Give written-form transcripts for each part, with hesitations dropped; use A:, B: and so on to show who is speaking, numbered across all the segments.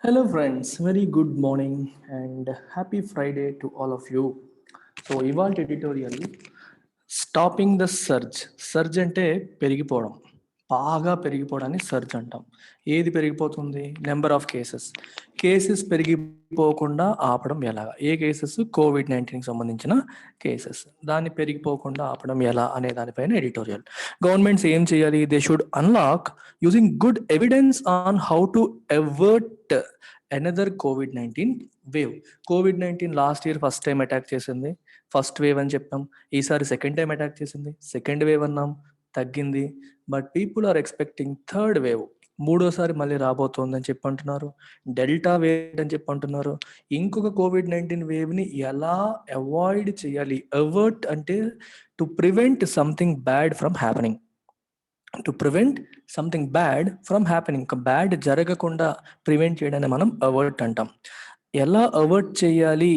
A: Hello, friends. Very good morning and happy Friday to all of you. So, ఇవాళ editorial stopping the surge. Surge అంటే పెరిగిపోవడం, బాగా పెరిగిపోవడాన్ని surge అంటాం. ఏది పెరిగిపోతుంది? నెంబర్ ఆఫ్ కేసెస్ పెరిగిపోకుండా ఆపడం ఎలాగా? ఏ కేసెస్? COVID-19కి సంబంధించిన కేసెస్. దాన్ని పెరిగిపోకుండా ఆపడం ఎలా అనే దానిపైన ఎడిటోరియల్. గవర్నమెంట్స్ ఏం చేయాలి? They should unlock using good evidence on how to avert another COVID-19 wave. COVID-19 last year first time attack చేసింది, ఫస్ట్ వేవ్ అని చెప్పాం. ఈసారి సెకండ్ టైం అటాక్ చేసింది, సెకండ్ వేవ్ అన్నాం, తగ్గింది. But people are expecting third wave, మూడోసారి మళ్ళీ రాబోతోంది అని చెప్పి అంటున్నారు. డెల్టా వేవ్ అని చెప్పి అంటున్నారు. ఇంకొక COVID-19 వేవ్ని ఎలా అవాయిడ్ చేయాలి? అవర్ట్ అంటే to prevent something bad from happening. To prevent something bad from happening, ఒక బ్యాడ్ జరగకుండా ప్రివెంట్ చేయడాన్ని మనం అవర్ట్ అంటాం. ఎలా అవర్ట్ చేయాలి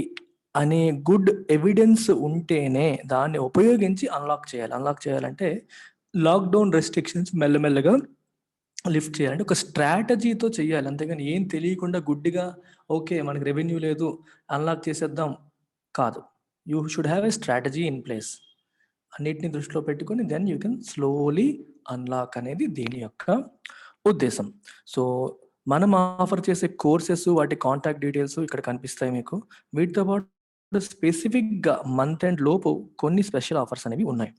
A: అనే గుడ్ ఎవిడెన్స్ ఉంటేనే దాన్ని ఉపయోగించి అన్లాక్ చేయాలి. అన్లాక్ చేయాలంటే లాక్డౌన్ రెస్ట్రిక్షన్స్ మెల్లమెల్లగా లిఫ్ట్ చేయాలంటే ఒక స్ట్రాటజీతో చేయాలి. అంతేగాని ఏం తెలియకుండా గుడ్డిగా ఓకే మనకి రెవెన్యూ లేదు అన్లాక్ చేసేద్దాం కాదు. You should have a strategy in place. అన్నిటిని దృష్టిలో పెట్టుకొని then you can slowly unlock అనేది దీని యొక్క ఉద్దేశం. సో మనం ఆఫర్ చేసే కోర్సెస్, వాటి కాంటాక్ట్ డీటెయిల్స్ ఇక్కడ కనిపిస్తాయి మీకు. వీటితో పాటు స్పెసిఫిక్గా మంత్ ఎండ్ లోపు కొన్ని స్పెషల్ ఆఫర్స్ అనేవి ఉన్నాయి.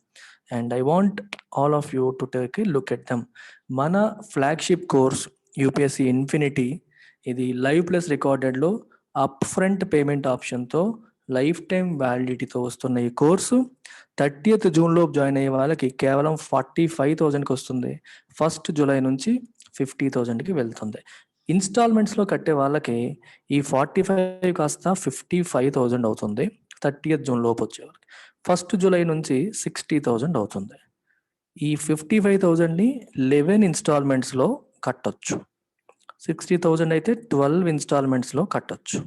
A: And I want all of you to take a look at them. మన ఫ్లాగ్షిప్ కోర్స్ యూపీఎస్సీ ఇన్ఫినిటీ, ఇది లైవ్ ప్లస్ రికార్డెడ్లో అప్ ఫ్రంట్ పేమెంట్ ఆప్షన్తో లైఫ్ టైం వ్యాలిడిటీతో వస్తున్న ఈ కోర్సు 30th జూన్లోపు జాయిన్ అయ్యే వాళ్ళకి కేవలం 45,000కి వస్తుంది. 1st జూలై నుంచి 50,000కి వెళ్తుంది. ఇన్స్టాల్మెంట్స్లో కట్టే వాళ్ళకి ఈ 45 కాస్త 55,000 అవుతుంది 30th జూన్ లోపు వచ్చేవాళ్ళకి. 1st జూలై నుంచి 60,000 అవుతుంది. ఈ 55,000ని 11 ఇన్స్టాల్మెంట్స్లో కట్టొచ్చు. 60,000 అయితే 12 ఇన్స్టాల్మెంట్స్లో కట్టొచ్చు.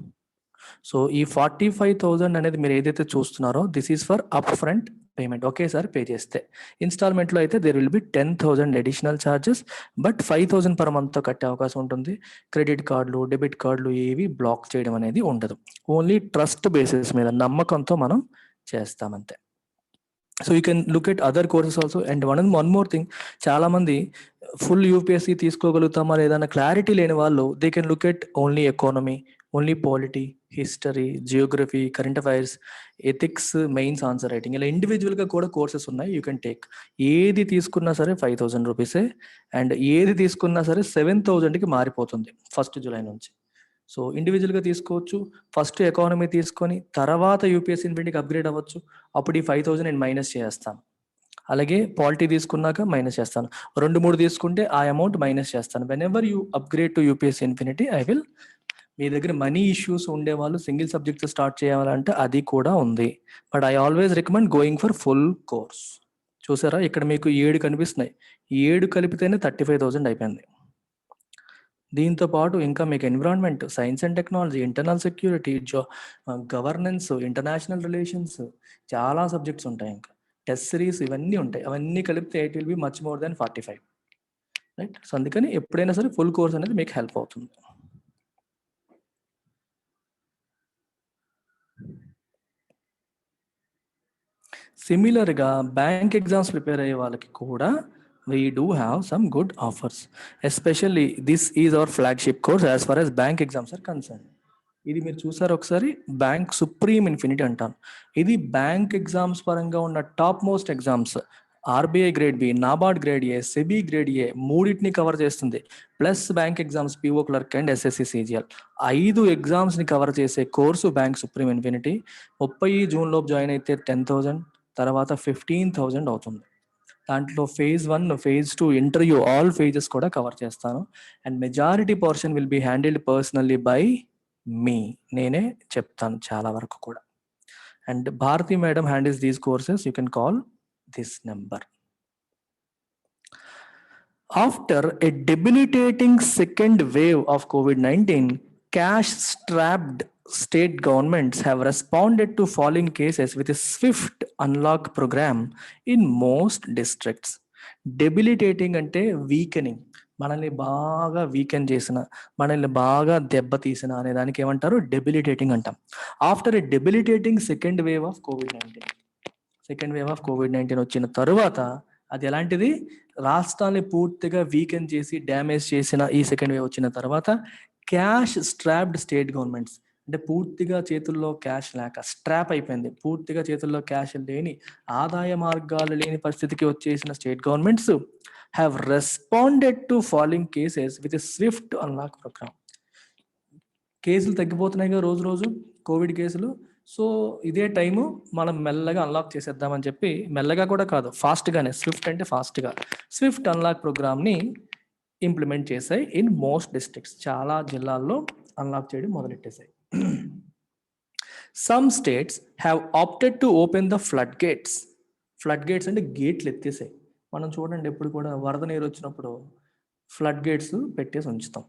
A: సో ఈ 45,000 అనేది మీరు ఏదైతే చూస్తున్నారో this is for up front payment, ఒకేసారి పే చేస్తే. ఇన్స్టాల్మెంట్లో అయితే there will be 10,000 additional charges, but 5,000 per మంత్తో కట్టే అవకాశం ఉంటుంది. క్రెడిట్ కార్డులు, డెబిట్ కార్డులు ఏవి బ్లాక్ చేయడం అనేది ఉండదు. ఓన్లీ ట్రస్ట్ బేసిస్ మీద, నమ్మకంతో మనం చేస్తామంతే. So you can look at other courses also. And one more thing, చాలామంది ఫుల్ యూపీఎస్సీ తీసుకోగలుగుతామా లేదన్న క్లారిటీ లేని వాళ్ళు they can look at only economy, only polity, history, geography, current affairs, ethics, mains answer writing, ఇలా ఇండివిజువల్గా కూడా courses ఉన్నాయి. You can take. ఏది తీసుకున్నా సరే 5,000 రూపీసే. అండ్ ఏది తీసుకున్నా సరే 7,000కి మారిపోతుంది 1st జూలై నుంచి. సో ఇండివిజువల్గా తీసుకోవచ్చు. ఫస్ట్ ఎకానమీ తీసుకొని తర్వాత యూపీఎస్సీ ఇన్ఫినిటీకి అప్గ్రేడ్ అవ్వచ్చు. అప్పుడు ఈ 5,000 నేను మైనస్ చేస్తాను. అలాగే పాలిటీ తీసుకున్నాక మైనస్ చేస్తాను. 2-3 తీసుకుంటే ఆ అమౌంట్ మైనస్ చేస్తాను. Whenever you upgrade to UPSC infinity I will. మీ దగ్గర మనీ ఇష్యూస్ ఉండేవాళ్ళు సింగిల్ సబ్జెక్ట్ స్టార్ట్ చేయాలంటే అది కూడా ఉంది. But I always recommend going for full course. చూసారా ఇక్కడ మీకు 7 కనిపిస్తున్నాయి. 7 కలిపితేనే 35,000 అయిపోయింది. దీంతో పాటు ఇంకా మీకు environment, science and technology, internal security, governance, international relations, చాలా సబ్జెక్ట్స్ ఉంటాయి. ఇంకా టెస్ట్ సిరీస్ ఇవన్నీ ఉంటాయి. అవన్నీ కలిపితే it will be much more than 45, right? So అందుకని ఎప్పుడైనా సరే ఫుల్ కోర్స్ అనేది మీకు హెల్ప్ అవుతుంది. సిమిలర్గా బ్యాంక్ ఎగ్జామ్స్ ప్రిపేర్ అయ్యే వాళ్ళకి కూడా we do have some good offers. Especially this is our flagship course as far as bank exams are concerned. ఇది మీరు చూసారు ఒకసారి, బ్యాంక్ సుప్రీం ఇన్ఫినిటీ అంటాను. ఇది బ్యాంక్ ఎగ్జామ్స్ పరంగా ఉన్న top most exams. RBI grade B, NABARD grade A, SEBI grade A, మూడింటిని cover చేస్తుంది. Plus bank exams, PO clerk and SSC CGL, 5 ఎగ్జామ్స్ని కవర్ చేసే కోర్సు బ్యాంక్ సుప్రీం ఇన్ఫినిటీ. 30 జూన్లోపు జాయిన్ అయితే 10,000, తర్వాత 15,000 అవుతుంది. దాంట్లో phase 1, phase 2 interview all phases కూడా కవర్ చేస్తాను. And majority portion will be handled personally by me. నేనే చెప్తాను చాలా వరకు కూడా. అండ్ Bharati madam handles these courses. You can call this number. After a debilitating second wave of COVID-19, cash-strapped state governments have responded to falling cases with a swift unlock program in most districts. Debilitating అంటే weakening. మనల్ని బాగా weekend చేసిన, మనల్ని బాగా దెబ్బతీసిన అనే దానికి ఏమంటారు? Debilitating అంటాం. After a debilitating second wave of COVID-19 వచ్చిన తరువాత అది ఎలాంటిది? రాష్ట్రాన్ని పూర్తిగా వీకెండ్ చేసి డ్యామేజ్ చేసిన ఈ సెకండ్ వేవ్ వచ్చిన తర్వాత క్యాష్ స్ట్రాప్డ్ స్టేట్ గవర్నమెంట్స్, అంటే పూర్తిగా చేతుల్లో క్యాష్ లేక స్ట్రాప్ అయిపోయింది, పూర్తిగా చేతుల్లో క్యాష్ లేని, ఆదాయ మార్గాలు లేని పరిస్థితికి వచ్చేసిన state governments have responded to falling cases with swift unlock programme. కేసులు తగ్గిపోతున్నాయిగా రోజు రోజు, కోవిడ్ కేసులు. సో ఇదే టైము మనం మెల్లగా అన్లాక్ చేసేద్దామని చెప్పి, మెల్లగా కూడా కాదు, ఫాస్ట్గానే, స్విఫ్ట్ అంటే ఫాస్ట్గా స్విఫ్ట్ అన్లాక్ ప్రోగ్రామ్ని ఇంప్లిమెంట్ చేశాయి ఇన్ మోస్ట్ డిస్ట్రిక్ట్స్. చాలా జిల్లాల్లో అన్లాక్ చేయడం మొదలెట్టేశాయి. Some states have opted to open the flood gates. Flood gates అంటే గేట్లు ఎత్తేసాయి. మనం చూడండి, ఎప్పుడు కూడా వరద నీరు వచ్చినప్పుడు ఫ్లడ్ గేట్స్ పెట్టేసి ఉంచుతాం.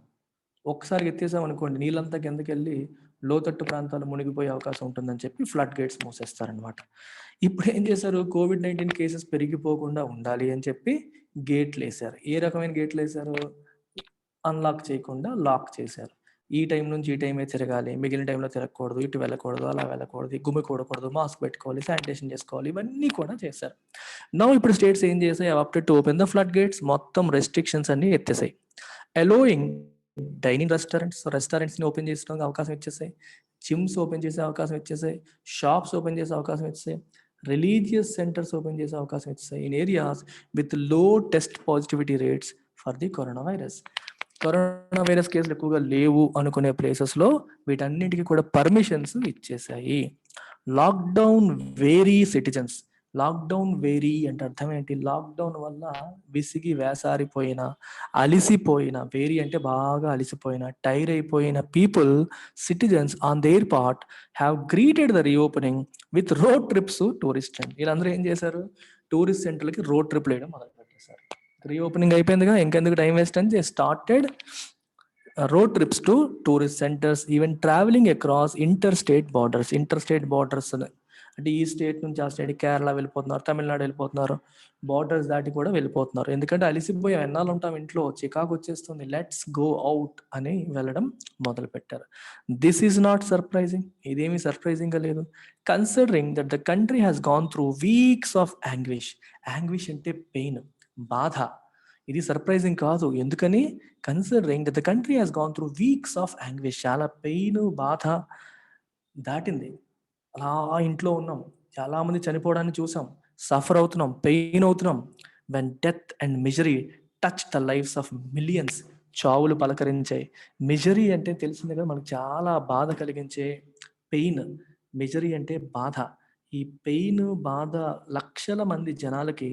A: ఒక్కసారి ఎత్తేసాం అనుకోండి, నీళ్ళంతా కిందకెళ్ళి లోతట్టు ప్రాంతాలు మునిగిపోయే అవకాశం ఉంటుందని చెప్పి ఫ్లడ్ గేట్స్ మూసేస్తారనమాట. ఇప్పుడు ఏం చేశారు? కోవిడ్-19 కేసెస్ పెరిగిపోకుండా ఉండాలి అని చెప్పి గేట్లు వేశారు. ఏ రకమైన గేట్లు వేశారు? అన్లాక్ చేయకుండా లాక్ చేశారు. ఈ టైం నుంచి ఈ టైమే తిరగాలి, మిగిలిన టైంలో తిరగకూడదు, ఇటు వెళ్ళకూడదు, అలా వెళ్ళకూడదు, గుమ్మి కూడకూడదు, మాస్క్ పెట్టుకోవాలి, శానిటేషన్ చేసుకోవాలి, ఇవన్నీ కూడా చేశారు. నౌ ఇప్పుడు స్టేట్స్ ఏం చేశాయి? Opted to open the flood gates. మొత్తం రెస్ట్రిక్షన్స్ అన్ని ఎత్తేసాయి. అలోయింగ్ డైనింగ్ రెస్టారెంట్స్ని ఓపెన్ చేసడానికి అవకాశం ఇచ్చేసాయి, జిమ్స్ ఓపెన్ చేసే అవకాశం ఇచ్చేసాయి, షాప్స్ ఓపెన్ చేసే అవకాశం ఇచ్చేసాయి, రిలీజియస్ సెంటర్స్ ఓపెన్ చేసే అవకాశం ఇచ్చేసాయి in areas with low test positivity rates for the corona virus. Corona virus కేసులు ఎక్కువగా లేవు అనుకునే ప్లేసెస్లో వీటన్నిటికీ కూడా పర్మిషన్స్ ఇచ్చేసాయి. Lockdown weary citizens. Lockdown weary అంటే అర్థం ఏంటి? లాక్డౌన్ వల్ల విసిగి వేసారిపోయిన, అలిసిపోయిన, వేరీ అంటే బాగా అలిసిపోయిన, టైర్ అయిపోయిన people, citizens on their part have greeted the reopening with road trips tourist. వీళ్ళందరూ ఏం చేశారు? టూరిస్ట్ సెంటర్లకి రోడ్ ట్రిప్లు వేయడం మొదలు పెట్టేశారు. రీఓపెనింగ్ అయిపోయిందిగా, ఇంకెందుకు టైం వేస్ట్ అని started road trips to tourist centres, even travelling across interstate borders అంటే ఈ స్టేట్ నుంచి ఆ స్టేట్, కేరళ వెళ్ళిపోతున్నారు, తమిళనాడు వెళ్ళిపోతున్నారు, బార్డర్స్ దాటి కూడా వెళ్ళిపోతున్నారు. ఎందుకంటే అలిసిపోయాం, ఎన్నాళ్ళు ఉంటాం ఇంట్లో, చికాకు వచ్చేస్తుంది, లెట్స్ గో అవుట్ అని వెళ్ళడం మొదలు పెట్టారు. This is not surprising. ఇదేమీ సర్ప్రైజింగ్గా లేదు, considering that the country has gone through weeks of anguish. Anguish అంటే పెయిన్, బాధ. ఇది సర్ప్రైజింగ్ కాదు. ఎందుకని? Considering that the country has gone through weeks of anguish. చాలా పెయిన్, బాధ దాటింది. అలా ఇంట్లో ఉన్నాం, చాలా మంది చనిపోవడాన్ని చూసాం, సఫర్ అవుతున్నాం, పెయిన్ అవుతున్నాం. When death and misery touch the lives of millions. చావులు పలకరించాయి. మిజరీ అంటే తెలిసిందే కదా మనకు, చాలా బాధ కలిగించే పెయిన్. మిజరీ అంటే బాధ. ఈ పెయిన్, బాధ లక్షల మంది జనాలకి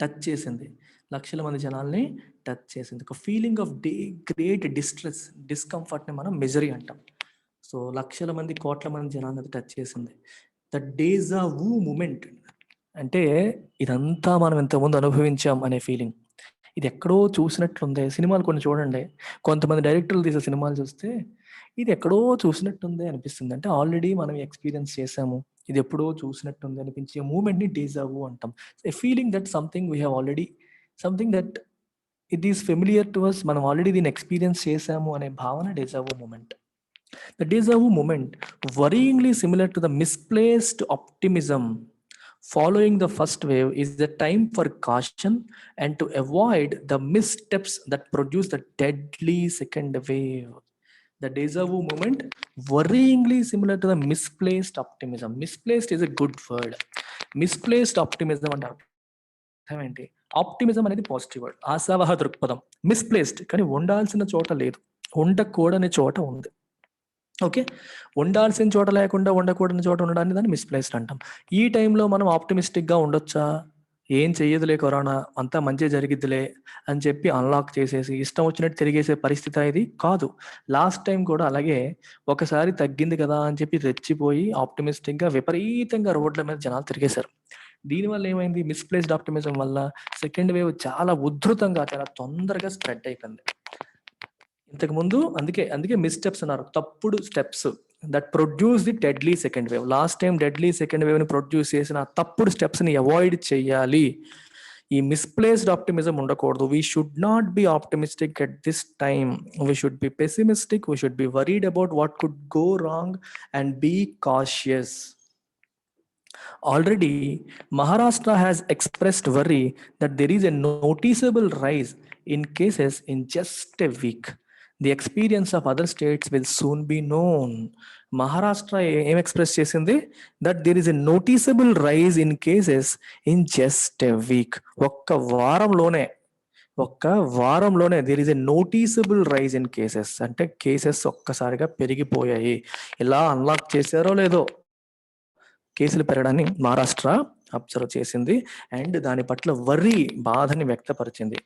A: టచ్ చేసింది, లక్షల మంది జనాల్ని టచ్ చేసింది. ఒక ఫీలింగ్ ఆఫ్ గ్రేట్ డిస్ట్రెస్, డిస్కంఫర్ట్ని మనం మిజరీ అంటాం. సో లక్షల మంది, కోట్ల మంది జనాన్ని అది టచ్ చేసింది. ద డేజా వూ మూమెంట్ అంటే ఇదంతా మనం ఇంతకుముందు అనుభవించాం అనే ఫీలింగ్. ఇది ఎక్కడో చూసినట్లుంది. సినిమాలు కొన్ని చూడండి, కొంతమంది డైరెక్టర్లు తీసే సినిమాలు చూస్తే ఇది ఎక్కడో చూసినట్టుంది అనిపిస్తుంది. అంటే ఆల్రెడీ మనం ఎక్స్పీరియన్స్ చేసాము, ఇది ఎప్పుడో చూసినట్టుంది అనిపించే మూమెంట్ని డేజా వూ అంటాం. A feeling that something we have already, something that it is familiar to us, మనం ఆల్రెడీ దీన్ని ఎక్స్పీరియన్స్ చేసాము అనే భావన deja vu moment. The deja vu moment, worryingly similar to the misplaced optimism following the first wave, is the time for caution and to avoid the missteps that produce the deadly second wave. The deja vu moment, worryingly similar to the misplaced optimism. Misplaced is a good word. Misplaced optimism అంటే అర్థం ఏంటి? Optimism అనేది positive word, ఆశావహ దృక్పథం. Misplaced కానీ ఉండాల్సిన చోట లేదు, ఉండకూడని చోట ఉంది. ఓకే, ఉండాల్సిన చోట లేకుండా ఉండకూడని చోట ఉండడాన్ని దాన్ని మిస్ప్లేస్డ్ అంటాం. ఈ టైంలో మనం ఆప్టిమిస్టిక్గా ఉండొచ్చా? ఏం చెయ్యదులే కరోనా, అంతా మంచి జరిగిద్దిలే అని చెప్పి అన్లాక్ చేసేసి ఇష్టం వచ్చినట్టు తిరిగేసే పరిస్థితి ఇది కాదు. లాస్ట్ టైం కూడా అలాగే ఒకసారి తగ్గింది కదా అని చెప్పి రెచ్చిపోయి ఆప్టిమిస్టిక్గా విపరీతంగా రోడ్ల మీద జనాలు తిరిగేశారు. దీనివల్ల ఏమైంది? మిస్ప్లేస్డ్ ఆప్టిమిజం వల్ల సెకండ్ వేవ్ చాలా ఉధృతంగా, చాలా తొందరగా స్ప్రెడ్ అయిపోయింది. ఇంతకు ముందు అందుకే మిస్టెప్స్ అన్నారు, తప్పుడు steps that produce the deadly second wave. Last time deadly second wave ని ప్రొడ్యూస్ చేసిన తప్పుడు స్టెప్స్ ని అవాయిడ్ చేయాలి. ఈ మిస్ప్లేస్డ్ ఆప్టిమిజం ఉండకూడదు. We should not be optimistic at this time. We should be pessimistic. We should be worried about what could go wrong and be cautious. Already, Maharashtra has expressed worry that there is a noticeable rise in cases in just a week. The experience of other states will soon be known. Maharashtra ఏం express చేసింది? That there is a noticeable rise in cases in just a week. ఒక్క వారంలోనే there is a noticeable rise in cases. అంటే cases ఒక్కసారిగా పెరిగిపోయాయి. ఇలా unlock చేశారో లేదో కేసులు పెరగడాన్ని మహారాష్ట్ర అబ్జర్వ్ చేసింది అండ్ దాని పట్ల వర్రీ, బాధని వ్యక్తపరిచింది.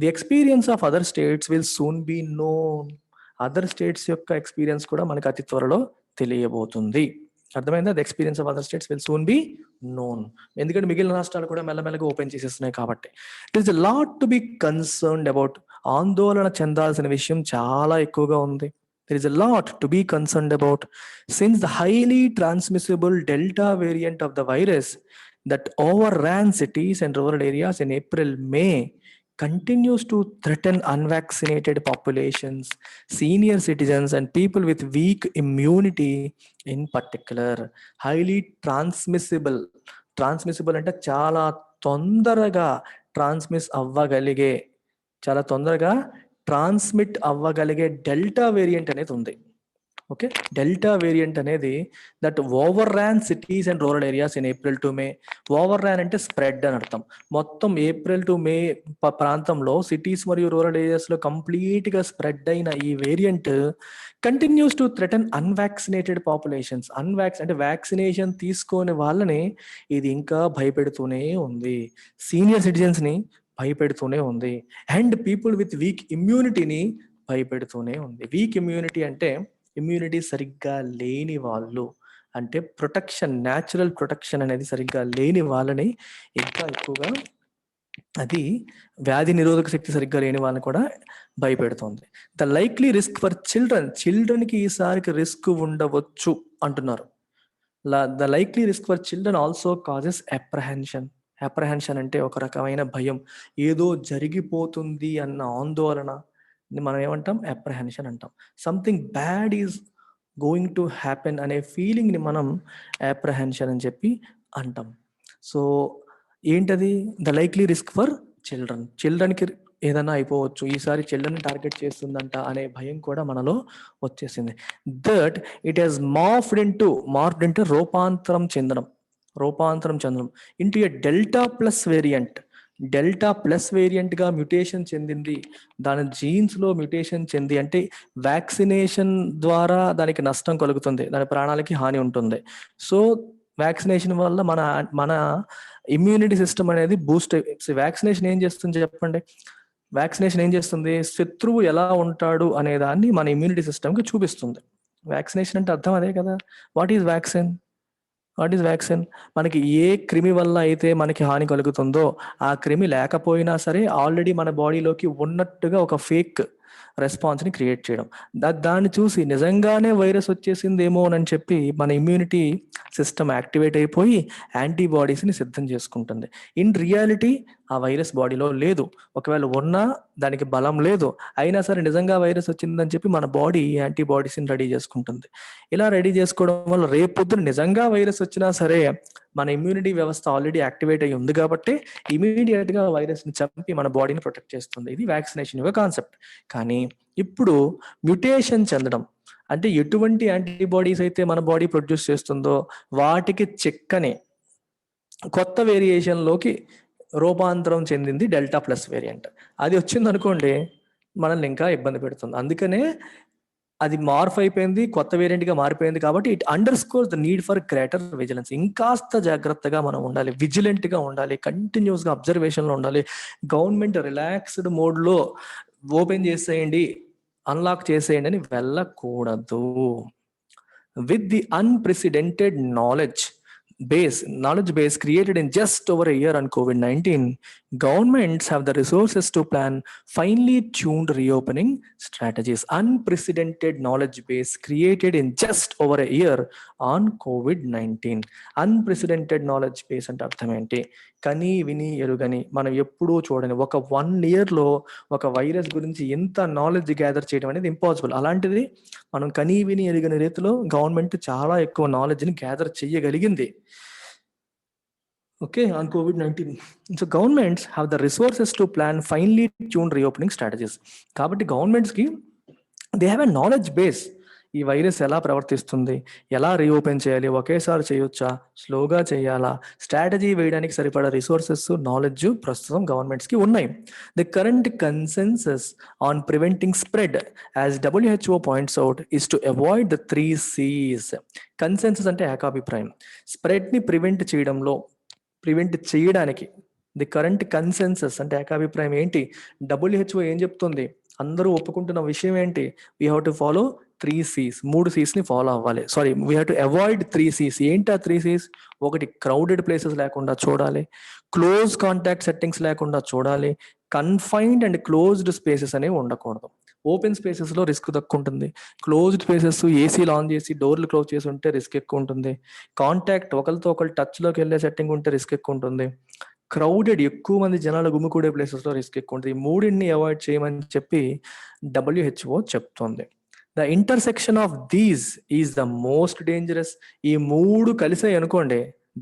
A: The experience of other states will soon be known. Other states యొక్క ఎక్స్పీరియన్స్ కూడా మనకి అతి త్వరలో తెలియబోతుంది. అర్థమైందా? The experience of other states will soon be known. ఎందుకంటే మిగిలిన రాష్ట్రాలు కూడా మెల్లమెల్లగా ఓపెన్ చేసేస్తున్నాయి కాబట్టి. It is a lot to be concerned about. ఆందోళన చెందాల్సిన విషయం చాలా ఎక్కువగా ఉంది. There is a lot to be concerned about, since the highly transmissible Delta variant of the virus that overran cities and rural areas in April, May continues to threaten unvaccinated populations, senior citizens, and people with weak immunity in particular. Highly transmissible. Transmissible అంటే చాలా తొందరగా transmit అవ్వగలిగే delta variant అనేది ఉంది. Okay, Delta variant అనేది that overran cities and rural areas in April to May. Overran అంటే spread అని అర్థం. మొత్తం ఏప్రిల్ టు మే ప్రాంతంలో సిటీస్ మరియు రూరల్ ఏరియాస్ లో కంప్లీట్ గా స్ప్రెడ్ అయిన ఈ variant continues to threaten unvaccinated populations. అంటే వ్యాక్సినేషన్ తీసుకోని వాళ్ళని ఇది ఇంకా భయపెడుతూనే ఉంది. సీనియర్ సిటిజన్స్ ని భయపెడుతూనే ఉంది అండ్ పీపుల్ విత్ వీక్ ఇమ్యూనిటీని భయపెడుతూనే ఉంది. వీక్ ఇమ్యూనిటీ అంటే ఇమ్యూనిటీ సరిగ్గా లేని వాళ్ళు, అంటే ప్రొటెక్షన్, న్యాచురల్ ప్రొటెక్షన్ అనేది సరిగ్గా లేని వాళ్ళని ఇంకా ఎక్కువగా, అది వ్యాధి నిరోధక శక్తి సరిగ్గా లేని వాళ్ళని కూడా భయపెడుతుంది. ద లైక్లీ రిస్క్ ఫర్ చిల్డ్రన్కి ఈసారికి రిస్క్ ఉండవచ్చు అంటున్నారు. The likely risk for children also causes apprehension. Apprehension అంటే ఒక రకమైన భయం, ఏదో జరిగిపోతుంది అన్న ఆందోళన, మనం ఏమంటాం? అప్రహెన్షన్ అంటాం. Something bad is going to happen అనే ఫీలింగ్ని మనం అప్రహెన్షన్ అని చెప్పి అంటాం. సో ఏంటది? ద లైక్లీ రిస్క్ ఫర్ చిల్డ్రన్కి ఏదైనా అయిపోవచ్చు, ఈసారి చిల్డ్రన్ టార్గెట్ చేస్తుందంట అనే భయం కూడా మనలో వచ్చేసింది. That it has morphed into రూపాంతరం చెందడం ఇంటూ ఏ డెల్టా ప్లస్ వేరియంట్ గా మ్యూటేషన్ చెందింది. దాని జీన్స్ లో మ్యూటేషన్ చెంది, అంటే వ్యాక్సినేషన్ ద్వారా దానికి నష్టం కలుగుతుంది, దాని ప్రాణాలకి హాని ఉంటుంది. సో వ్యాక్సినేషన్ వల్ల మన ఇమ్యూనిటీ సిస్టమ్ అనేది బూస్ట్. వ్యాక్సినేషన్ ఏం చేస్తుంది చెప్పండి? వ్యాక్సినేషన్ ఏం చేస్తుంది? శత్రువు ఎలా ఉంటాడు అనే దాన్ని మన ఇమ్యూనిటీ సిస్టమ్కి చూపిస్తుంది. వ్యాక్సినేషన్ అంటే అర్థం అదే కదా. What is vaccine? మనకి ఏ క్రిమి వల్ల అయితే మనకి హాని కలుగుతుందో ఆ క్రిమి లేకపోయినా సరే ఆల్రెడీ మన బాడీలోకి ఉన్నట్టుగా ఒక ఫేక్ రెస్పాన్స్ని క్రియేట్ చేయడం. దాన్ని చూసి నిజంగానే వైరస్ వచ్చేసిందేమో అని చెప్పి మన ఇమ్యూనిటీ సిస్టమ్ యాక్టివేట్ అయిపోయి యాంటీబాడీస్ని సిద్ధం చేసుకుంటుంది. ఇన్ రియాలిటీ ఆ వైరస్ బాడీలో లేదు, ఒకవేళ ఉన్నా దానికి బలం లేదు, అయినా సరే నిజంగా వైరస్ వచ్చిందని చెప్పి మన బాడీ యాంటీబాడీస్ని రెడీ చేసుకుంటుంది. ఇలా రెడీ చేసుకోవడం వల్ల రేపొద్దున నిజంగా వైరస్ వచ్చినా సరే మన ఇమ్యూనిటీ వ్యవస్థ ఆల్రెడీ యాక్టివేట్ అయ్యి ఉంది కాబట్టి ఇమీడియట్ గా వైరస్ ని చంపి మన బాడీని ప్రొటెక్ట్ చేస్తుంది. ఇది వ్యాక్సినేషన్ యొక్క కాన్సెప్ట్. కానీ ఇప్పుడు మ్యుటేషన్ చెందడం అంటే ఎటువంటి యాంటీబాడీస్ అయితే మన బాడీ ప్రొడ్యూస్ చేస్తుందో వాటికి చిక్కని కొత్త వేరియేషన్ లోకి రూపాంతరం చెందింది డెల్టా ప్లస్ వేరియంట్. అది వచ్చింది అనుకోండి మనల్ని ఇంకా ఇబ్బంది పెడుతుంది. అందుకనే అది మార్ఫ్ అయిపోయింది, కొత్త వేరియంట్ గా మారిపోయింది కాబట్టి it under scores the need for greater vigilance. ఇంకాస్త జాగ్రత్తగా మనం ఉండాలి, విజిలెంట్ గా ఉండాలి, కంటిన్యూస్ గా అబ్జర్వేషన్ లో ఉండాలి. గవర్నమెంట్ రిలాక్స్డ్ మోడ్ లో ఓపెన్ చేసేయండి, అన్లాక్ చేసేయండి అని వెళ్ళకూడదు. With the unprecedented knowledge base created in just over a year on COVID-19, governments have the resources to plan finely tuned reopening strategies. Unprecedented knowledge base created in just over a year on COVID-19. Unprecedented knowledge base అంటే అర్థం ఏంటి? కని విని ఎరుగని, మనం ఎప్పుడూ చూడని ఒక 1 yearలో ఒక వైరస్ గురించి ఎంత నాలెడ్జ్ గ్యాదర్ చేయడం అనేది ఇంపాసిబుల్. అలాంటిది మనం కని విని ఎరుగని రీతిలో గవర్నమెంట్ చాలా ఎక్కువ నాలెడ్జ్ని గ్యాదర్ చేయగలిగింది. Okay, on COVID-19. So governments have the resources to plan finely tuned reopening strategies. కాబట్టి గవర్నమెంట్స్కి they have a knowledge base. ఈ వైరస్ ఎలా ప్రవర్తిస్తుంది, ఎలా రీఓపెన్ చేయాలి, ఒకేసారి చేయొచ్చా, స్లోగా చేయాలా, స్ట్రాటజీ వేయడానికి సరిపడా రిసోర్సెస్, నాలెడ్జ్ ప్రస్తుతం గవర్నమెంట్స్కి ఉన్నాయి. The current consensus on preventing spread, as WHO points out, is to avoid the 3 C's. Consensus అంటే ఏకాభిప్రాయం. స్ప్రెడ్ని ప్రివెంట్ చేయడానికి ది కరెంట్ కన్సెన్సస్ అంటే ఏకాభిప్రాయం ఏంటి? WHO ఏం చెప్తుంది? అందరూ ఒప్పుకుంటున్న విషయం ఏంటి? We have to follow 3 C's. 3 C's follow అవ్వాలి. Sorry, we have to avoid 3 C's. ఏంటి ఆ 3 C's? ఒకటి, క్రౌడెడ్ ప్లేసెస్ లేకుండా చూడాలి, క్లోజ్ కాంటాక్ట్ సెట్టింగ్స్ లేకుండా చూడాలి, కన్ఫైన్డ్ అండ్ క్లోజ్డ్ స్పేసెస్ అనేవి ఉండకూడదు. ఓపెన్ స్పేసెస్లో రిస్క్ తక్కువ ఉంటుంది, క్లోజ్డ్ స్పేసెస్ ఏసీలు ఆన్ చేసి డోర్లు క్లోజ్ చేసి ఉంటే రిస్క్ ఎక్కువ ఉంటుంది, కాంటాక్ట్ ఒకరితో ఒకరు టచ్లోకి వెళ్ళే సెట్టింగ్ ఉంటే రిస్క్ ఎక్కువ ఉంటుంది, క్రౌడెడ్ ఎక్కువ మంది జనాలు గుమ్మికూడే ప్లేసెస్లో రిస్క్ ఎక్కువ ఉంటుంది. ఈ మూడింటిని అవాయిడ్ చేయమని చెప్పి WHO చెప్తోంది. The intersection of these is the most dangerous. ఈ మూడు కలిసాయి అనుకోండి,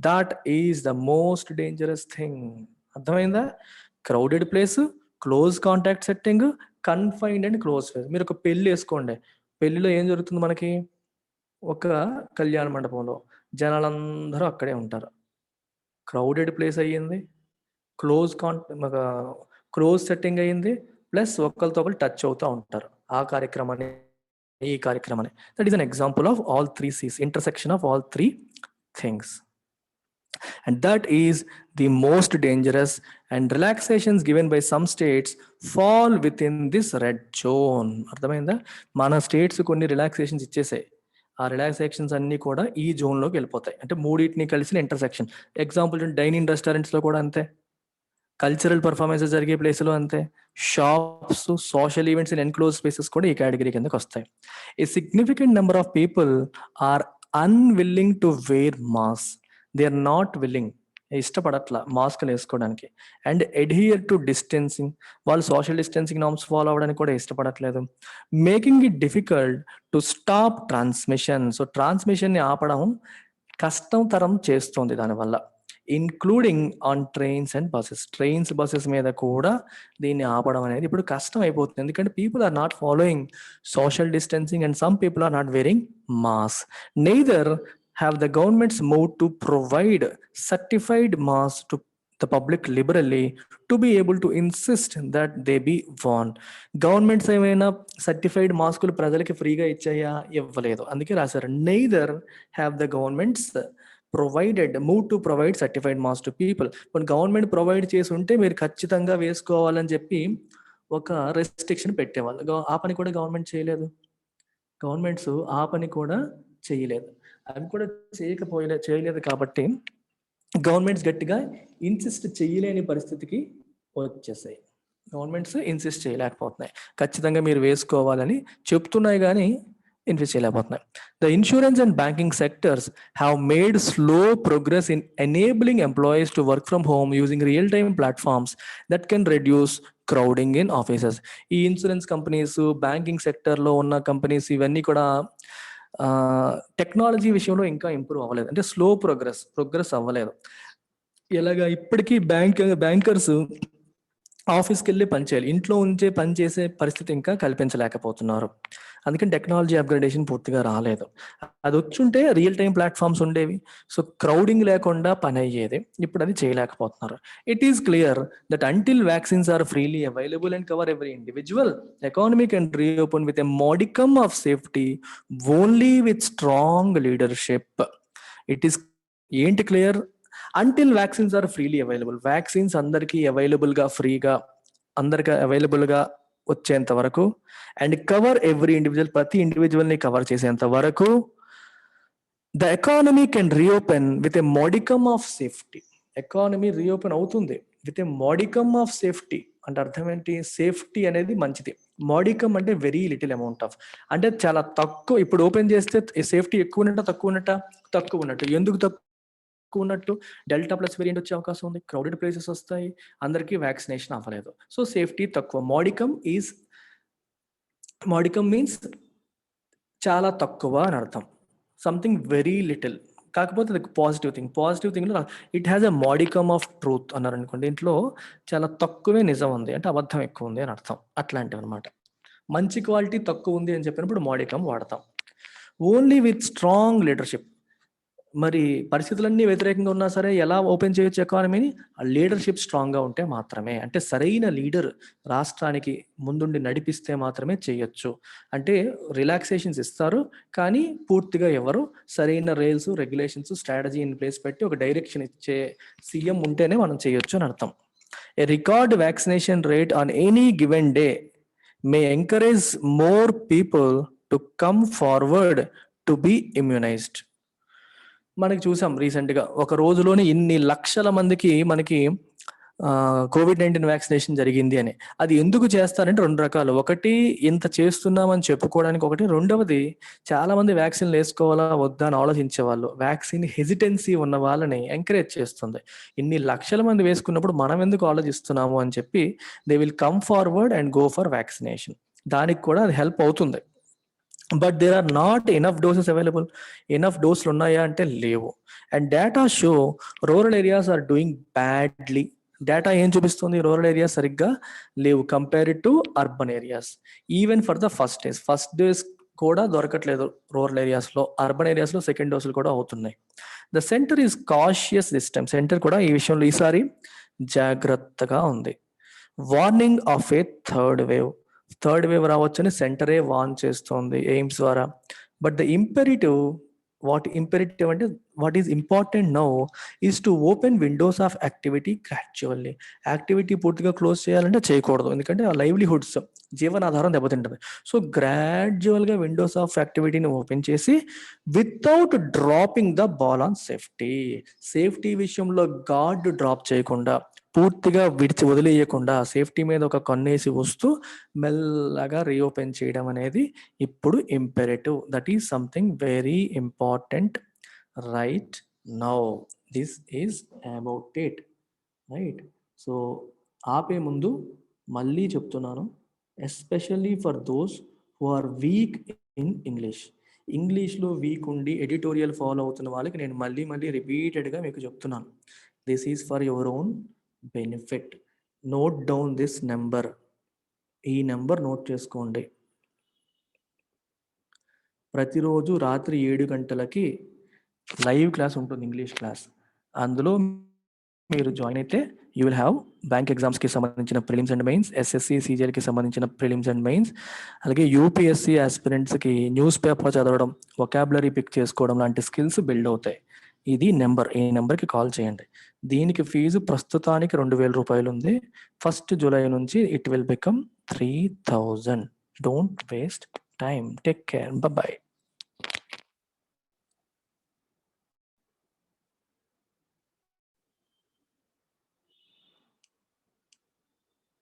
A: that is the most dangerous thing. అర్థమైందా? Crowded place, close contact setting, confined and close space. మీరు ఒక పెళ్లి వేసుకోండి, పెళ్లిలో ఏం జరుగుతుంది మనకి? ఒక కళ్యాణ మండపంలో జనాలందరూ అక్కడే ఉంటారు, క్రౌడెడ్ ప్లేస్ అయ్యింది, క్లోజ్ సెట్టింగ్ అయ్యింది, ప్లస్ ఒకరితో ఒకరు టచ్ అవుతూ ఉంటారు. ఆ కార్యక్రమాన్ని, ఈ కార్యక్రమాన్ని, that is an example of all 3 C's, intersection of all 3 things. And that is the most dangerous, and relaxations given by some states fall within this red zone. అర్థమైందా? మన స్టేట్స్ కొన్ని రిలాక్సేషన్స్ ఇచ్చేసాయి, ఆ రిలాక్సేషన్స్ అన్నీ కూడా ఈ జోన్లోకి వెళ్ళిపోతాయి. అంటే మూడింటిని కలిసిన ఇంటర్సెక్షన్. ఎగ్జాంపుల్ డైనింగ్ రెస్టారెంట్స్లో కూడా అంతే, కల్చరల్ పర్ఫార్మెన్సెస్ జరిగే ప్లేస్లో అంతే, shops, social events in enclose spaces కూడా ఈ కేటగిరీ కిందకి వస్తాయి. A significant number of people are unwilling to wear mask. They are not willing, ఇష్టపడట్లా మాస్క్లు వేసుకోవడానికి. అండ్ అడ్హియర్ టు డిస్టెన్సింగ్, వాళ్ళు సోషల్ డిస్టెన్సింగ్ నార్మ్స్ ఫాలో అవ్వడానికి కూడా ఇష్టపడట్లేదు. Making it difficult to stop transmission. So ట్రాన్స్మిషన్ని ఆపడం కష్టతరం చేస్తుంది దానివల్ల. Including on trains and buses. Trains, buses మీద కూడా దీన్ని ఆపడం అనేది ఇప్పుడు కష్టం అయిపోతుంది, ఎందుకంటే people are not following social distancing and some people are not wearing mask. Neither have the governments moved to provide certified masks to the public liberally to be able to insist that they be worn. Governments ఏమైనా certified మాస్కులు ప్రజలకి ఫ్రీగా ఇచ్చాయా? ఇవ్వలేదు. అందుకే రాశారు, neither have the governments move to provide certified mask to people. కొన్ని government provide చేసి ఉంటే మీరు ఖచ్చితంగా వేసుకోవాలని చెప్పి ఒక రెస్ట్రిక్షన్ పెట్టేవాళ్ళు. ఆ పని కూడా గవర్నమెంట్ చేయలేదు, గవర్నమెంట్స్ ఆ పని కూడా చేయలేదు. అవి కూడా చేయలేదు కాబట్టి గవర్నమెంట్స్ గట్టిగా ఇన్సిస్ట్ చేయలేని పరిస్థితికి వచ్చేసాయి. గవర్నమెంట్స్ ఇన్సిస్ట్ చేయలేకపోతున్నాయి, ఖచ్చితంగా మీరు వేసుకోవాలని చెప్తున్నాయి కానీ ఇన్సిస్ట్ చేయలేకపోతున్నాయి. The insurance and banking sectors have made slow progress in enabling employees to work from home using real time platforms that can reduce crowding in offices. ఈ ఇన్సూరెన్స్ కంపెనీస్, బ్యాంకింగ్ సెక్టర్లో ఉన్న companies ఇవన్నీ కూడా technology విషయంలో ఇంకా improve అవ్వలేదు, అంటే slow progress అవ్వలేదు. ఎలాగా? ఇప్పటికీ బ్యాంకర్స్ ఆఫీస్కి వెళ్ళి పనిచేయాలి, ఇంట్లో ఉంచే పని చేసే పరిస్థితి ఇంకా కల్పించలేకపోతున్నారు. అందుకని టెక్నాలజీ అప్గ్రేడేషన్ పూర్తిగా రాలేదు. అది వచ్చుంటే రియల్ టైం ప్లాట్ఫామ్స్ ఉండేవి, సో క్రౌడింగ్ లేకుండా పని అయ్యేది. ఇప్పుడు అది చేయలేకపోతున్నారు. It is clear that until vaccines are freely available and cover every individual, economy can reopen with a modicum of safety only with strong leadership. It is ఏంటి clear? Until vaccines are freely available, vaccines అందరికీ ఫ్రీగా అందరికీ అవైలబుల్గా వచ్చేంత వరకు, and cover every individual, ప్రతి ఇండివిజువల్ని cover చేసేంత వరకు, the economy can reopen with a modicum of safety. Economy reopen అవుతుంది with a modicum of safety. అంటే అర్థం ఏంటి? సేఫ్టీ అనేది మంచిది, మోడికమ్ అంటే వెరీ లిటిల్ అమౌంట్ ఆఫ్, అంటే చాలా తక్కువ. ఇప్పుడు ఓపెన్ చేస్తే సేఫ్టీ ఎక్కువ ఉన్నట్ట తక్కువ ఉన్నట్టు? ఎందుకు తక్కువ? ఎక్కువ ఉన్నట్టు డెల్టా ప్లస్ వేరియంట్ వచ్చే అవకాశం ఉంది, క్రౌడెడ్ ప్లేసెస్ వస్తాయి, అందరికీ వ్యాక్సినేషన్ అవ్వలేదు. సో సేఫ్టీ తక్కువ. మోడికమ్ మీన్స్ చాలా తక్కువ అని అర్థం, సంథింగ్ వెరీ లిటిల్. కాకపోతే అది పాజిటివ్ థింగ్లో it has a modicum of truth అన్నారు అనుకోండి, దీంట్లో చాలా తక్కువే నిజం ఉంది అంటే అబద్ధం ఎక్కువ ఉంది అని అర్థం. అట్లాంటివి అనమాట. మంచి క్వాలిటీ తక్కువ ఉంది అని చెప్పినప్పుడు మోడికమ్ వాడతాం. Only with strong leadership. మరి పరిస్థితులన్నీ వ్యతిరేకంగా ఉన్నా సరే ఎలా ఓపెన్ చేయొచ్చు ఎకానమీని? ఆ లీడర్షిప్ స్ట్రాంగ్గా ఉంటే మాత్రమే. అంటే సరైన లీడర్ రాష్ట్రానికి ముందుండి నడిపిస్తే మాత్రమే చేయొచ్చు. అంటే రిలాక్సేషన్స్ ఇస్తారు కానీ పూర్తిగా ఎవరు, సరైన రేల్స్, రెగ్యులేషన్స్, స్ట్రాటజీ ఇన్ ప్లేస్ పెట్టి ఒక డైరెక్షన్ ఇచ్చే సీఎం ఉంటేనే మనం చేయొచ్చు అని అర్థం. A record vaccination rate on any given day may encourage more people to come forward to be immunised. మనకి చూసాం రీసెంట్గా ఒక రోజులోనే ఇన్ని లక్షల మందికి మనకి COVID-19 వ్యాక్సినేషన్ జరిగింది అని. అది ఎందుకు చేస్తారంటే 2 రకాలు. ఒకటి ఇంత చేస్తున్నామని చెప్పుకోవడానికి ఒకటి, రెండవది చాలా మంది వ్యాక్సిన్లు వేసుకోవాలా వద్దా అని ఆలోచించేవాళ్ళు. వ్యాక్సిన్ హెజిటెన్సీ ఉన్న వాళ్ళని ఎంకరేజ్ చేస్తుంది. ఇన్ని లక్షల మంది వేసుకున్నప్పుడు మనం ఎందుకు ఆలోచిస్తున్నాము అని చెప్పి they will come forward and go for vaccination. దానికి కూడా అది హెల్ప్ అవుతుంది. But there are not enough doses available. Enough డోసులు ఉన్నాయా అంటే లేవు. And data show rural areas are doing badly. Data ఏం చూపిస్తుంది? రూరల్ ఏరియాస్ సరిగ్గా లేవు compared to urban areas. Even for the first dose కూడా దొరకట్లేదు రూరల్ ఏరియాస్లో. అర్బన్ ఏరియాస్లో సెకండ్ డోసులు కూడా అవుతున్నాయి. The centre is cautious this time. Centre కూడా ఈ విషయంలో ఈసారి జాగ్రత్తగా ఉంది. Warning of a third wave రావచ్చని సెంటరే వార్న్ చేస్తోంది ఎయిమ్స్ ద్వారా. బట్ ద ఇంపెరిటివ్ అంటే what is important now is to open windows of activity gradually. Activity పూర్తిగా క్లోజ్ చేయాలంటే చేయకూడదు, ఎందుకంటే ఆ లైవ్లీహుడ్స్, జీవనాధారం దెబ్బతింటుంది. సో గ్రాడ్యువల్గా విండోస్ ఆఫ్ యాక్టివిటీని ఓపెన్ చేసి without dropping the ball on safety విషయంలో గార్డ్ డ్రాప్ చేయకుండా, పూర్తిగా వదిలేయకుండా సేఫ్టీ మీద ఒక కన్నేసి వస్తూ మెల్లగా రీఓపెన్ చేయడం అనేది ఇప్పుడు imperative. That is something very important right now. This is about it, right? So ఆపే ముందు మళ్ళీ చెప్తున్నాను, especially for those who are weak in ఇంగ్లీష్లో వీక్ ఉండి ఎడిటోరియల్ ఫాలో అవుతున్న వాళ్ళకి నేను మళ్ళీ రిపీటెడ్గా మీకు చెప్తున్నాను, this is for your own benefit. Note down this number. ఈ నెంబర్ నోట్ చేసుకోండి. ప్రతిరోజు రాత్రి 7 గంటలకి లైవ్ క్లాస్ ఉంటుంది, ఇంగ్లీష్ క్లాస్. అందులో మీరు జాయిన్ అయితే యూ విల్ హ్యావ్ బ్యాంక్ ఎగ్జామ్స్కి సంబంధించిన ప్రిలిమ్స్ అండ్ మెయిన్స్, ఎస్ఎస్సి సిజిఎల్కి సంబంధించిన ప్రిలిమ్స్ అండ్ మెయిన్స్, అలాగే యూపీఎస్సి ఆస్పిరెంట్స్కి న్యూస్ పేపర్ చదవడం, వొకాబులరీ పిక్ చేసుకోవడం లాంటి స్కిల్స్ బిల్డ్ అవుతాయి. ఇది నెంబర్. ఈ నెంబర్కి కాల్ చేయండి. దీనికి ఫీజు ప్రస్తుతానికి 2,000 రూపాయలు ఉంది. 1st జూలై నుంచి it will become 3,000. Don't waste time. Take care. Bye.